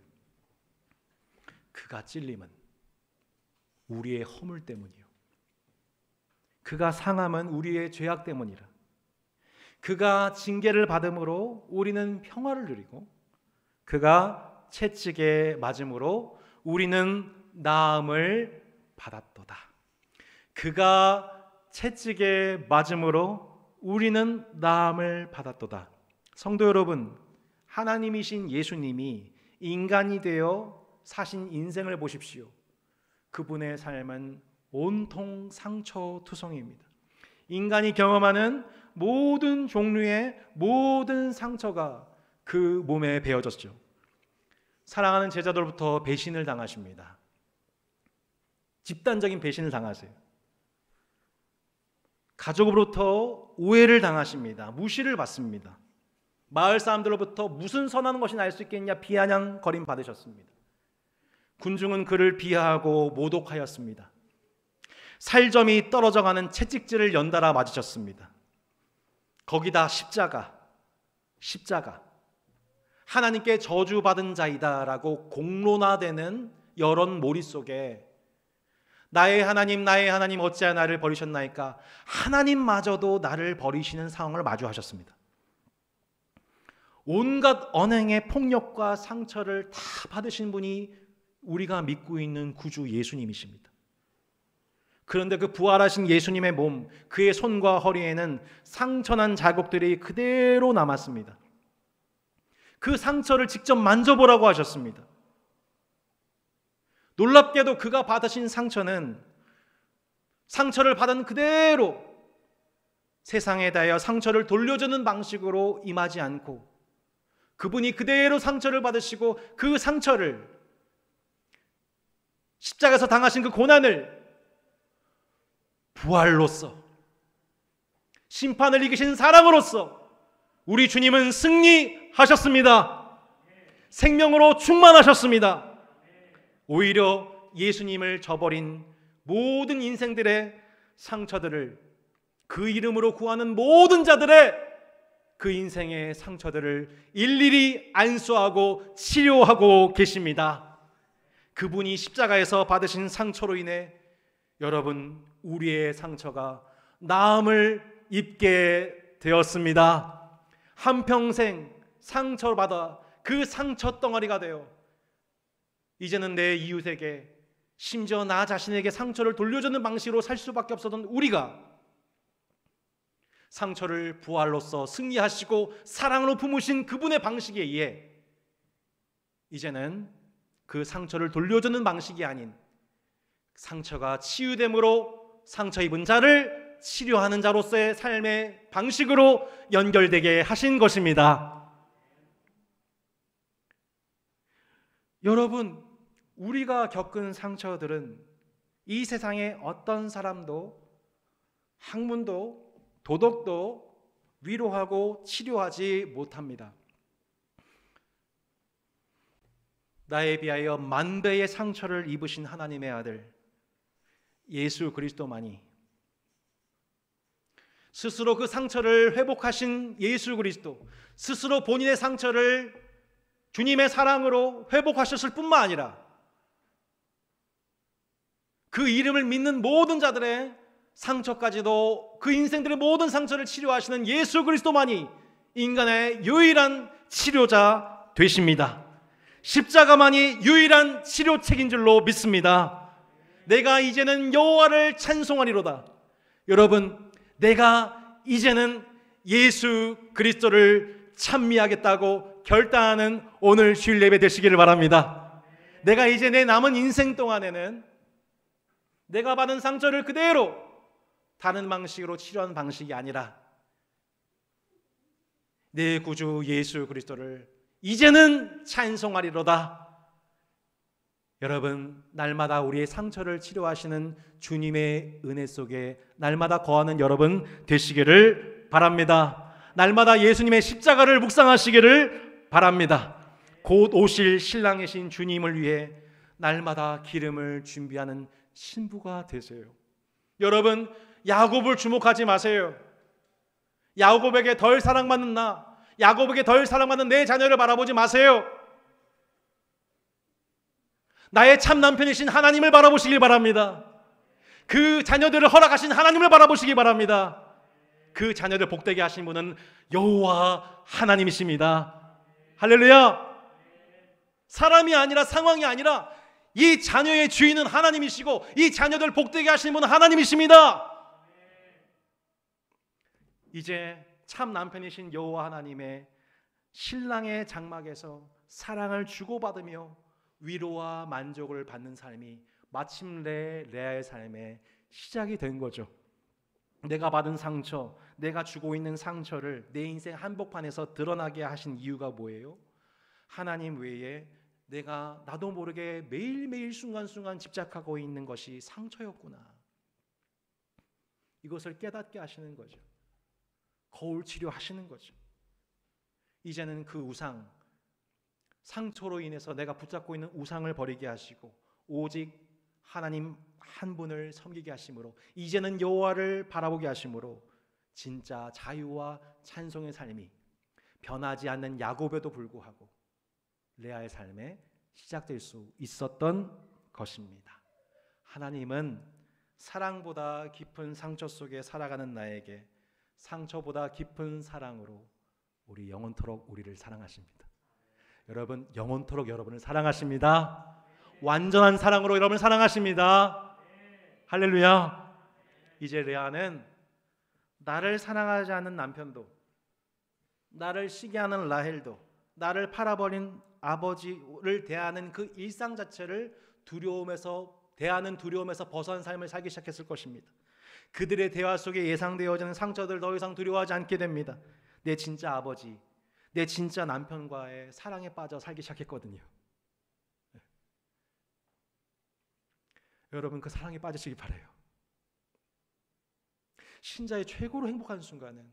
우리의 허물 때문이요. 그가 상함은 우리의 죄악 때문이라. 그가 징계를 받음으로 우리는 평화를 누리고 그가 채찍에 맞음으로 우리는 나음을 받았도다. 그가 채찍에 맞음으로 우리는 나음을 받았도다. 성도 여러분, 하나님이신 예수님이 인간이 되어 사신 인생을 보십시오. 그분의 삶은 온통 상처투성이입니다. 인간이 경험하는 모든 종류의 모든 상처가 그 몸에 배어졌죠. 사랑하는 제자들로부터 배신을 당하십니다. 집단적인 배신을 당하세요. 가족으로부터 오해를 당하십니다. 무시를 받습니다. 마을 사람들로부터 무슨 선한 것이 날 수 있겠냐 비아냥거림 받으셨습니다. 군중은 그를 비하하고 모독하였습니다. 살점이 떨어져가는 채찍질을 연달아 맞으셨습니다. 거기다 십자가 하나님께 저주받은 자이다라고 공론화되는 여론몰이 속에 나의 하나님 어찌하여 나를 버리셨나이까? 하나님마저도 나를 버리시는 상황을 마주하셨습니다. 온갖 언행의 폭력과 상처를 다 받으신 분이 우리가 믿고 있는 구주 예수님이십니다. 그런데 그 부활하신 예수님의 몸, 그의 손과 허리에는 상처난 자국들이 그대로 남았습니다. 그 상처를 직접 만져보라고 하셨습니다. 놀랍게도 그가 받으신 상처는 상처를 받은 그대로 세상에 대하여 상처를 돌려주는 방식으로 임하지 않고 그분이 그대로 상처를 받으시고 그 상처를 십자가에서 당하신 그 고난을 부활로서 심판을 이기신 사랑으로서 우리 주님은 승리하셨습니다. 생명으로 충만하셨습니다. 오히려 예수님을 저버린 모든 인생들의 상처들을, 그 이름으로 구하는 모든 자들의 그 인생의 상처들을 일일이 안수하고 치료하고 계십니다. 그분이 십자가에서 받으신 상처로 인해 여러분, 우리의 상처가 나음을 입게 되었습니다. 한평생 상처를 받아 그 상처 덩어리가 되어 이제는 내 이웃에게, 심지어 나 자신에게 상처를 돌려주는 방식으로 살 수밖에 없었던 우리가 상처를 부활로서 승리하시고 사랑으로 품으신 그분의 방식에 의해 이제는 그 상처를 돌려주는 방식이 아닌 상처가 치유됨으로 상처 입은 자를 치료하는 자로서의 삶의 방식으로 연결되게 하신 것입니다. 여러분, 우리가 겪은 상처들은 이 세상의 어떤 사람도, 학문도, 도덕도 위로하고 치료하지 못합니다. 나에 비하여 만배의 상처를 입으신 하나님의 아들 예수 그리스도만이, 스스로 그 상처를 회복하신 예수 그리스도, 스스로 본인의 상처를 주님의 사랑으로 회복하셨을 뿐만 아니라 그 이름을 믿는 모든 자들의 상처까지도, 그 인생들의 모든 상처를 치료하시는 예수 그리스도만이 인간의 유일한 치료자 되십니다. 십자가만이 유일한 치료책인 줄로 믿습니다. 내가 이제는 여호와를 찬송하리로다. 여러분, 내가 이제는 예수 그리스도를 찬미하겠다고 결단하는 오늘 주일 예배 되시기를 바랍니다. 내가 이제 내 남은 인생 동안에는 내가 받은 상처를 그대로 다른 방식으로 치료하는 방식이 아니라 내 구주 예수 그리스도를 이제는 찬송하리로다. 여러분, 날마다 우리의 상처를 치료하시는 주님의 은혜 속에 날마다 거하는 여러분 되시기를 바랍니다. 날마다 예수님의 십자가를 묵상하시기를 바랍니다. 곧 오실 신랑이신 주님을 위해 날마다 기름을 준비하는 신부가 되세요. 여러분, 야곱을 주목하지 마세요. 야곱에게 덜 사랑받는 나, 야곱에게 덜 사랑받는 내 자녀를 바라보지 마세요. 나의 참 남편이신 하나님을 바라보시길 바랍니다. 그 자녀들을 허락하신 하나님을 바라보시기 바랍니다. 그 자녀를 복되게 하신 분은 여호와 하나님이십니다. 할렐루야. 사람이 아니라, 상황이 아니라 이 자녀의 주인은 하나님이시고 이 자녀들 복되게 하신 분은 하나님이십니다. 이제 참 남편이신 여호와 하나님의 신랑의 장막에서 사랑을 주고받으며 위로와 만족을 받는 삶이 마침내 레아의 삶의 시작이 된 거죠. 내가 받은 상처, 내가 주고 있는 상처를 내 인생 한복판에서 드러나게 하신 이유가 뭐예요? 하나님 외에 내가 나도 모르게 매일매일 순간순간 집착하고 있는 것이 상처였구나. 이것을 깨닫게 하시는 거죠. 거울 치료하시는 거죠. 이제는 그 우상, 상처로 인해서 내가 붙잡고 있는 우상을 버리게 하시고 오직 하나님 한 분을 섬기게 하심으로, 이제는 여호와를 바라보게 하심으로 진짜 자유와 찬송의 삶이 변하지 않는 야곱에도 불구하고 레아의 삶에 시작될 수 있었던 것입니다. 하나님은 사랑보다 깊은 상처 속에 살아가는 나에게 상처보다 깊은 사랑으로 우리 영원토록 우리를 사랑하십니다. 여러분, 영원토록 여러분을 사랑하십니다. 완전한 사랑으로 여러분을 사랑하십니다. 할렐루야. 이제 레아는 나를 사랑하지 않는 남편도, 나를 시기하는 라헬도, 나를 팔아버린 아버지를 대하는 그 일상 자체를 대하는 두려움에서 벗어난 삶을 살기 시작했을 것입니다. 그들의 대화 속에 예상되어지는 상처들 더 이상 두려워하지 않게 됩니다. 내 진짜 아버지, 내 진짜 남편과의 사랑에 빠져 살기 시작했거든요. 여러분, 그 사랑에 빠지시기 바라요. 신자의 최고로 행복한 순간은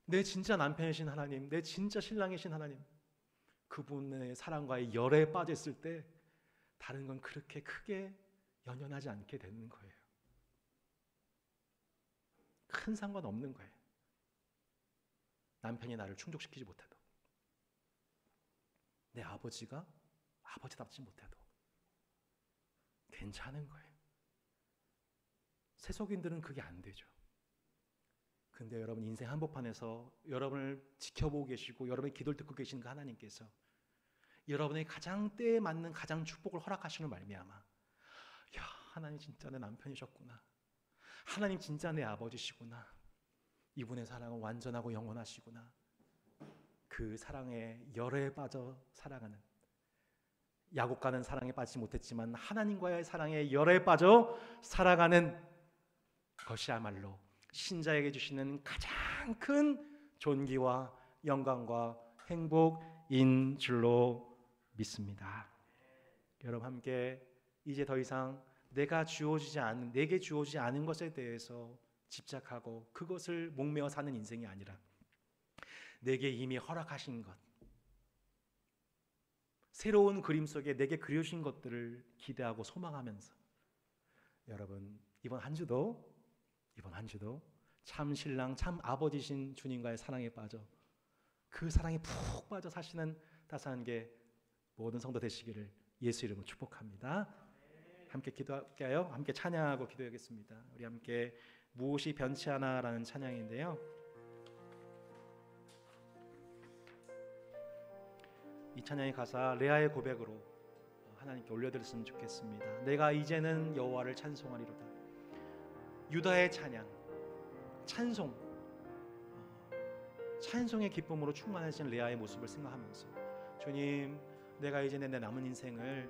내 진짜 남편이신 하나님, 내 진짜 신랑이신 하나님, 그분의 사랑과의 열에 빠졌을 때 다른 건 그렇게 크게 연연하지 않게 되는 거예요. 큰 상관없는 거예요. 남편이 나를 충족시키지 못해도, 내 아버지가 아버지답지 못해도 괜찮은 거예요. 세속인들은 그게 안 되죠. 근데 여러분 인생 한복판에서 여러분을 지켜보고 계시고 여러분의 기도를 듣고 계신 그 하나님께서 여러분의 가장 때에 맞는 가장 축복을 허락하시는 말미암아, 야, 하나님 진짜 내 남편이셨구나, 하나님 진짜 내 아버지시구나, 이분의 사랑은 완전하고 영원하시구나, 그 사랑에 열에 빠져 살아가는, 야곱과는 사랑에 빠지지 못했지만 하나님과의 사랑에 열에 빠져 살아가는 것이야말로 신자에게 주시는 가장 큰 존귀와 영광과 행복인 줄로 믿습니다. 여러분 함께 이제 더 이상 내게 주어지지 않은 것에 대해서 집착하고 그것을 목매어 사는 인생이 아니라 내게 이미 허락하신 것, 새로운 그림 속에 내게 그려주신 것들을 기대하고 소망하면서 여러분 이번 한 주도 참 신랑 참 아버지신 주님과의 사랑에 빠져 그 사랑에 푹 빠져 사시는 다산계 모든 성도 되시기를 예수 이름으로 축복합니다. 함께 기도할까요? 함께 찬양하고 기도하겠습니다. 우리 함께 무엇이 변치 않아라는 찬양인데요, 이 찬양의 가사 레아의 고백으로 하나님께 올려드렸으면 좋겠습니다. 내가 이제는 여호와를 찬송하리로다. 유다의 찬양, 찬송의 기쁨으로 충만해진 레아의 모습을 생각하면서, 주님, 내가 이제는 내 남은 인생을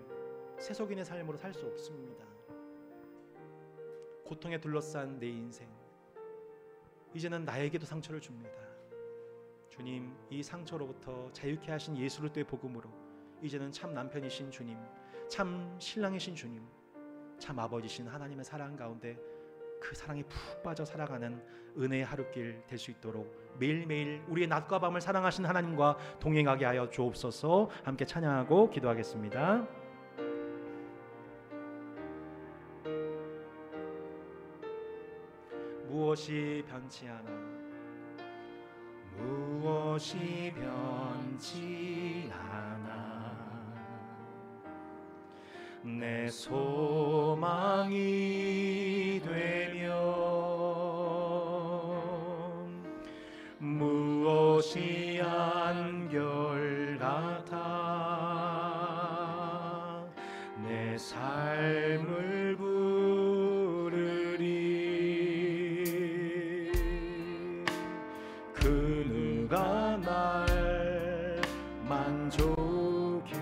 세속인의 삶으로 살 수 없습니다. 고통에 둘러싼 내 인생, 이제는 나에게도 상처를 줍니다. 주님, 이 상처로부터 자유케 하신 예수 그리스도의 복음으로 이제는 참 남편이신 주님, 참 신랑이신 주님, 참 아버지신 하나님의 사랑 가운데 그 사랑에 푹 빠져 살아가는 은혜의 하루길 될 수 있도록 매일매일 우리의 낮과 밤을 사랑하신 하나님과 동행하게 하여 주옵소서. 함께 찬양하고 기도하겠습니다. 무엇이 변치 않아, 무엇이 변치 않아, 내 소망이 되며 무엇이 한결같아 내 삶을 부르리. 그 누가 날 만족해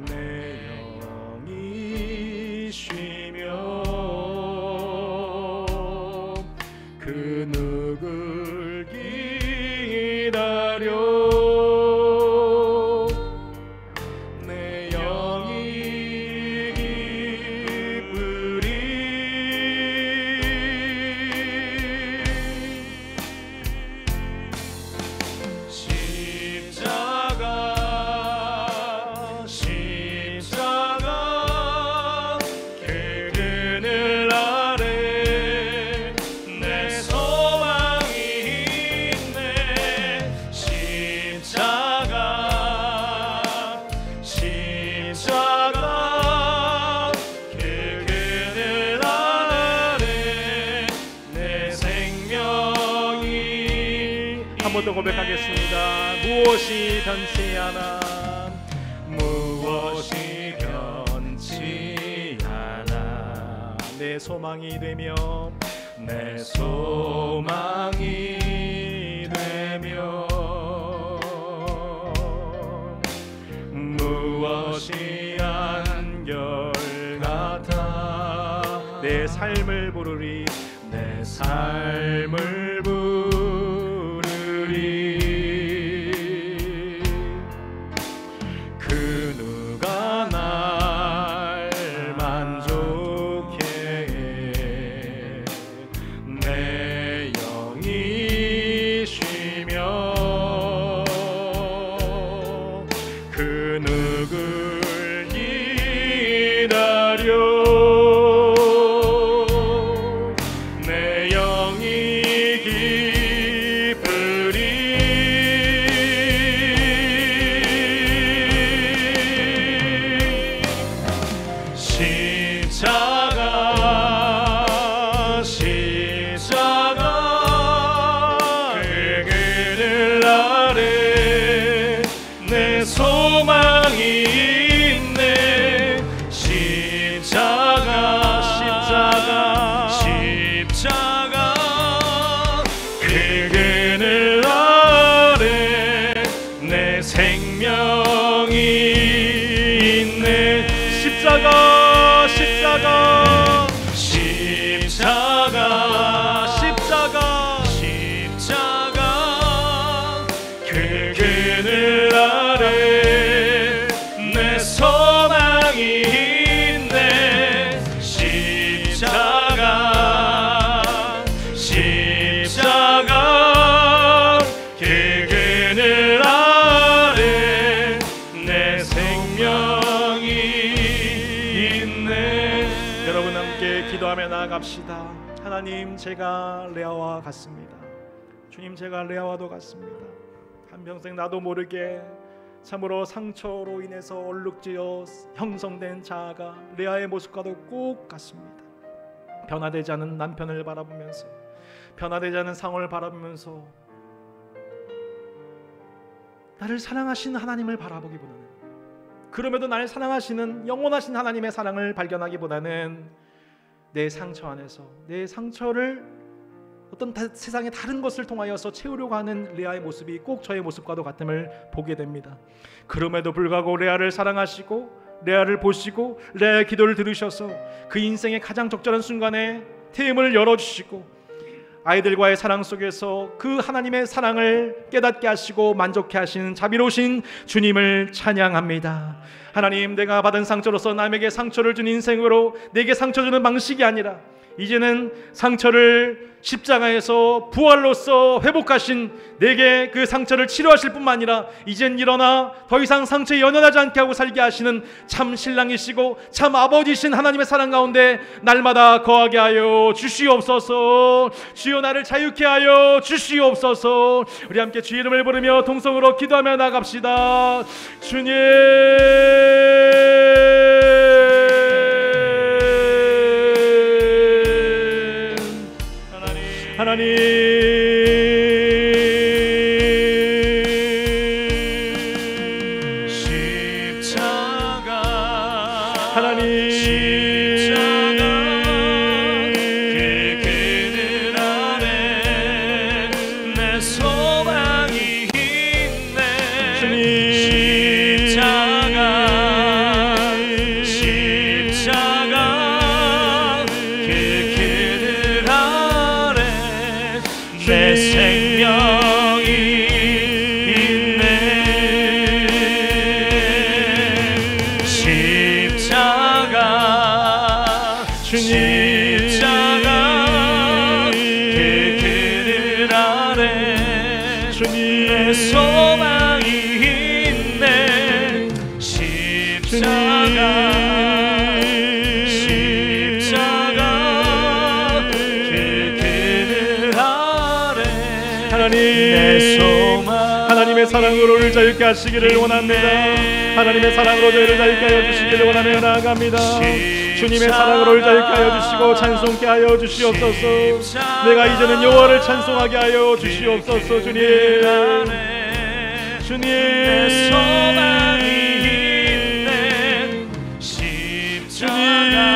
내 영이 쉬며 그 누굴 기다려 내 영이 기쁘리. 십자가 그 그늘 아래 내 소망이 있네. 십자가 그 그늘 아래 내 생명이. 한 번 더 고백하겠습니다. 무엇이 변치 않아, 무엇이 변치 않아 내 소망이 되며 내 소망이 되며 무엇이 한결같아 내 삶을 부르리 내 삶을 부르리. 그 누가 날 만족해 내 영이 쉬며 그 누굴 기다려 십자가 그 그늘 아래 내 소망이 있네. 십자가 십자가 십자가 그 그늘 아래 내 생명이 있네. 십자가 십자가 십자가 십자가 십자가 그 그늘 아래 내 소망이 있네. 십자가 십자가 그 그늘 아래 내 생명이 있네. 여러분 함께 기도하며 나아갑시다. 하나님, 제가 레아와 같습니다. 주님, 제가 레아와도 같습니다. 한평생 나도 모르게 참으로 상처로 인해서 얼룩지어 형성된 자아가 레아의 모습과도 꼭 같습니다. 변화되지 않은 남편을 바라보면서, 변화되지 않은 상황을 바라보면서 나를 사랑하시는 하나님을 바라보기보다는, 그럼에도 나를 사랑하시는 영원하신 하나님의 사랑을 발견하기보다는 내 상처 안에서 내 상처를 어떤 세상의 다른 것을 통하여서 채우려고 하는 레아의 모습이 꼭 저의 모습과도 같음을 보게 됩니다. 그럼에도 불구하고 레아를 사랑하시고 레아를 보시고 레아의 기도를 들으셔서 그 인생의 가장 적절한 순간에 태음을 열어주시고 아이들과의 사랑 속에서 그 하나님의 사랑을 깨닫게 하시고 만족해 하시는 자비로우신 주님을 찬양합니다. 하나님, 내가 받은 상처로서 남에게 상처를 준 인생으로 내게 상처 주는 방식이 아니라 이제는 상처를 십자가에서 부활로서 회복하신 내게 그 상처를 치료하실 뿐만 아니라 이젠 일어나 더 이상 상처에 연연하지 않게 하고 살게 하시는 참 신랑이시고 참 아버지신 하나님의 사랑 가운데 날마다 거하게 하여 주시옵소서. 주여, 나를 자유케 하여 주시옵소서. 우리 함께 주의 이름을 부르며 동성으로 기도하며 나갑시다. 주님, 하나님, 십자가 하나님, 십자가 그 그늘 아래 내 소망이 있네. 주님, 십자가 십자가 그 그늘 아래 내 생명이 있네. 십자가 주님, 십자가 그 그늘 아래 주님 내 소망이 있네. 십자가 하나님의 사랑으로 우리를 자유케 하시기를 원합니다. 하나님의 사랑으로 저희를 자유케 하여 주시기를 원하며 나아갑니다. 주님의 사랑으로 우리를 자유케 하여 주시고 찬송케 하여 주시옵소서. 내가 이제는 여호와를 찬송하게 하여 주시옵소서. 주님, 주님, 내 소망이 있네. 십자가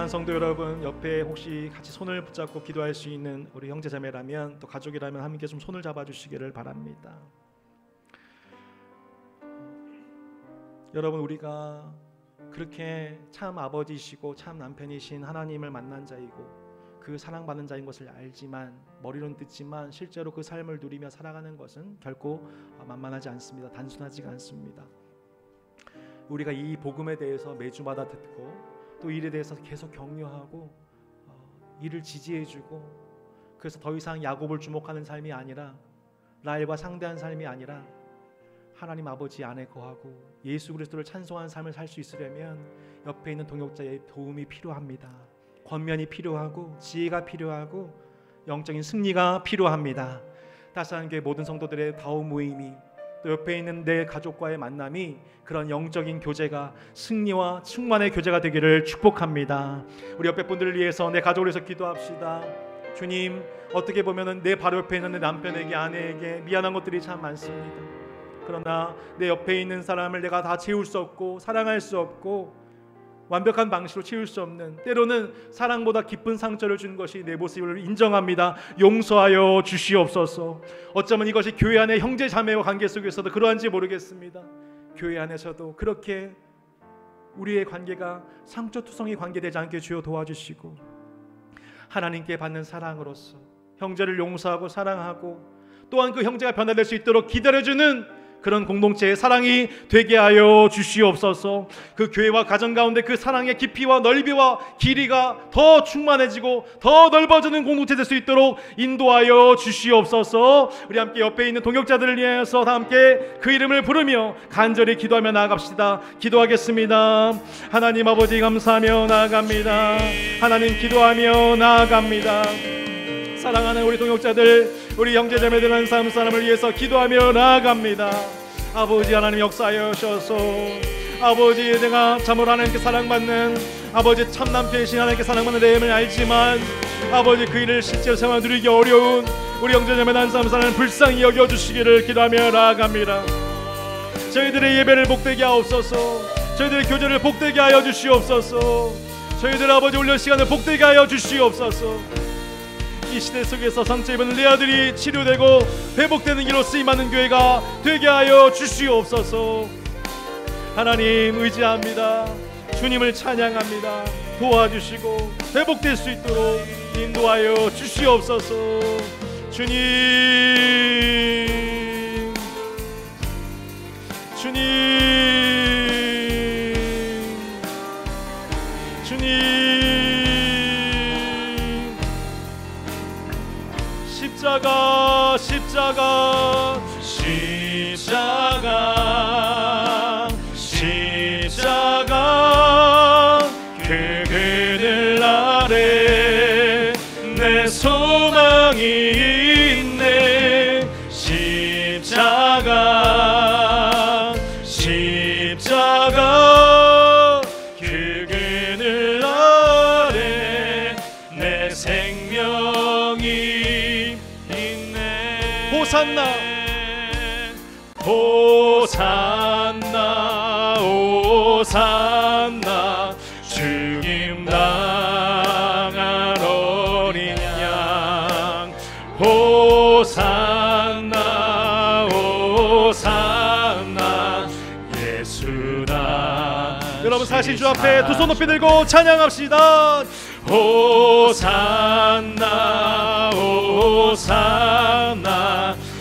성도 여러분, 옆에 혹시 같이 손을 붙잡고 기도할 수 있는 우리 형제자매라면, 또 가족이라면 함께 좀 손을 잡아주시기를 바랍니다. 여러분, 우리가 그렇게 참 아버지시고 참 남편이신 하나님을 만난 자이고 그 사랑받는 자인 것을 알지만, 머리로는 듣지만 실제로 그 삶을 누리며 살아가는 것은 결코 만만하지 않습니다. 단순하지가 않습니다. 우리가 이 복음에 대해서 매주마다 듣고 또 일에 대해서 계속 격려하고 이를 지지해주고, 그래서 더 이상 야곱을 주목하는 삶이 아니라 라헬과 상대한 삶이 아니라 하나님 아버지 안에 거하고 예수 그리스도를 찬송하는 삶을 살 수 있으려면 옆에 있는 동역자의 도움이 필요합니다. 권면이 필요하고 지혜가 필요하고 영적인 승리가 필요합니다. 다산교회 모든 성도들의 다운 모임이, 또 옆에 있는 내 가족과의 만남이 그런 영적인 교제가, 승리와 충만의 교제가 되기를 축복합니다. 우리 옆에 분들을 위해서, 내 가족을 위해서 기도합시다. 주님, 어떻게 보면 내 바로 옆에 있는 내 남편에게, 아내에게 미안한 것들이 참 많습니다. 그러나 내 옆에 있는 사람을 내가 다 채울 수 없고 사랑할 수 없고 완벽한 방식으로 채울 수 없는, 때로는 사랑보다 깊은 상처를 준 것이 내 모습을 인정합니다. 용서하여 주시옵소서. 어쩌면 이것이 교회 안의 형제 자매와 관계 속에서도 그러한지 모르겠습니다. 교회 안에서도 그렇게 우리의 관계가 상처투성이 관계되지 않게 주여 도와주시고, 하나님께 받는 사랑으로서 형제를 용서하고 사랑하고, 또한 그 형제가 변화될 수 있도록 기다려주는 그런 공동체의 사랑이 되게 하여 주시옵소서. 그 교회와 가정 가운데 그 사랑의 깊이와 넓이와 길이가 더 충만해지고 더 넓어지는 공동체 될 수 있도록 인도하여 주시옵소서. 우리 함께 옆에 있는 동역자들을 위해서 다 함께 그 이름을 부르며 간절히 기도하며 나아갑시다. 기도하겠습니다. 하나님 아버지, 감사하며 나아갑니다. 하나님, 기도하며 나아갑니다. 사랑하는 우리 동역자들, 우리 형제자매들 한 사람 사람을 위해서 기도하며 나아갑니다. 아버지 하나님, 역사하여 주셔서 아버지, 내가 참으로 하나님께 사랑받는 아버지, 참남편이신 하나님께 사랑받는 내 힘을 알지만 아버지, 그 일을 실제로 생활 누리기 어려운 우리 형제자매들 한 사람 사람을 불쌍히 여겨주시기를 기도하며 나아갑니다. 저희들의 예배를 복되게 하옵소서. 저희들의 교제를 복되게 하여 주시옵소서. 저희들 아버지 훈련 시간을 복되게 하여 주시옵소서. 이 시대 속에서 상처 입은 내 아들이 치료되고 회복되는 길로 쓰임하는 교회가 되게 하여 주시옵소서. 하나님 의지합니다. 주님을 찬양합니다. 도와주시고 회복될 수 있도록 인도하여 주시옵소서. 주님, 주님, 주님, 십자가, 십자가, 십자가, 십자가, 그 그늘 아래 내 소망이 있네. 십자가, 십자가, 그 그늘 아래 내 생명이 있네. 호산나, 호산나, 호산나, 죽임 당한 어린 양. 호산나, 호산나, 예수다. 여러분, 사실 주 앞에 두 손 높이 들고 찬양합시다. 호산나, 호산나,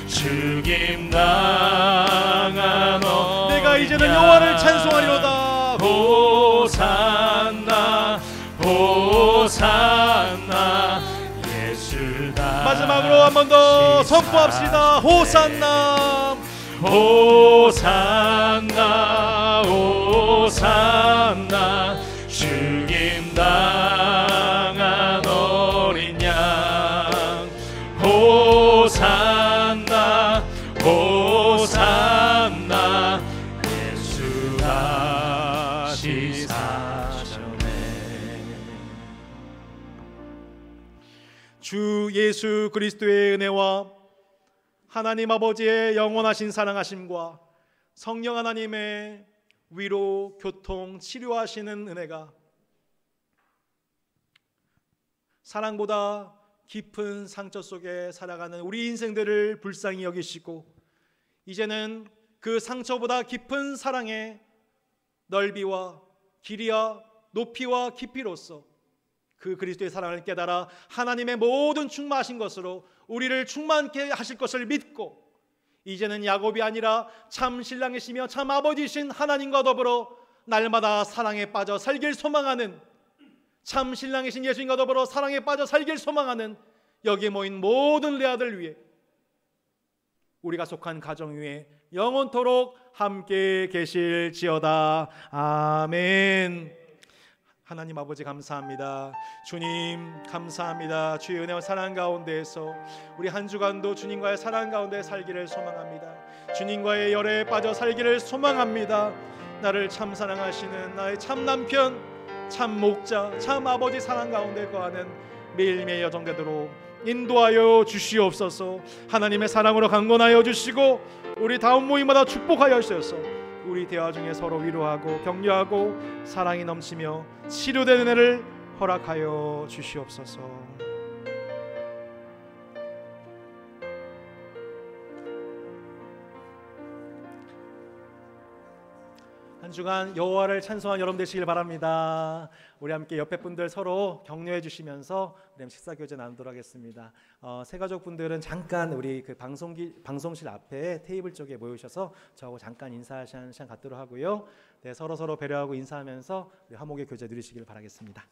죽임 당한 내가 이제는 여호와를 찬송하리로다. 호산나, 호산나, 예수다. 마지막으로 한 번 더 선포합시다. 호산나, 호산나, 호산나, 죽임 당한 어린 양. 호산나, 호산나, 예수가 시사하셨네. 주 예수 그리스도의 은혜와 하나님 아버지의 영원하신 사랑하심과 성령 하나님의 위로, 교통, 치료하시는 은혜가 사랑보다 깊은 상처 속에 살아가는 우리 인생들을 불쌍히 여기시고, 이제는 그 상처보다 깊은 사랑의 넓이와 길이와 높이와 깊이로서 그 그리스도의 사랑을 깨달아 하나님의 모든 충만하신 것으로 우리를 충만케 하실 것을 믿고, 이제는 야곱이 아니라 참 신랑이시며 참 아버지신 하나님과 더불어 날마다 사랑에 빠져 살길 소망하는, 참 신랑이신 예수님과 더불어 사랑에 빠져 살길 소망하는 여기에 모인 모든 내 아들 위에, 우리가 속한 가정 위에 영원토록 함께 계실지어다. 아멘. 하나님 아버지 감사합니다. 주님 감사합니다. 주의 은혜와 사랑 가운데에서 우리 한 주간도 주님과의 사랑 가운데 살기를 소망합니다. 주님과의 열애에 빠져 살기를 소망합니다. 나를 참 사랑하시는 나의 참 남편, 참 목자, 참 아버지 사랑 가운데 거하는 매일매일 여정되도록 인도하여 주시옵소서. 하나님의 사랑으로 강건하여 주시고 우리 다음 모임마다 축복하여 주셔서 우리 대화 중에 서로 위로하고 격려하고 사랑이 넘치며 치료되는 은혜를 허락하여 주시옵소서. 한 주간 여호와를 찬송한 여러분 되시길 바랍니다. 우리 함께 옆에 분들 서로 격려해 주시면서 우리 식사 교제 나누도록 하겠습니다. 새가족 분들은 잠깐 우리 그 방송실 앞에 테이블 쪽에 모이셔서 저하고 잠깐 인사하시는 시간 갖도록 하고요. 네, 서로 배려하고 인사하면서 우리 화목의 교제 누리시길 바라겠습니다.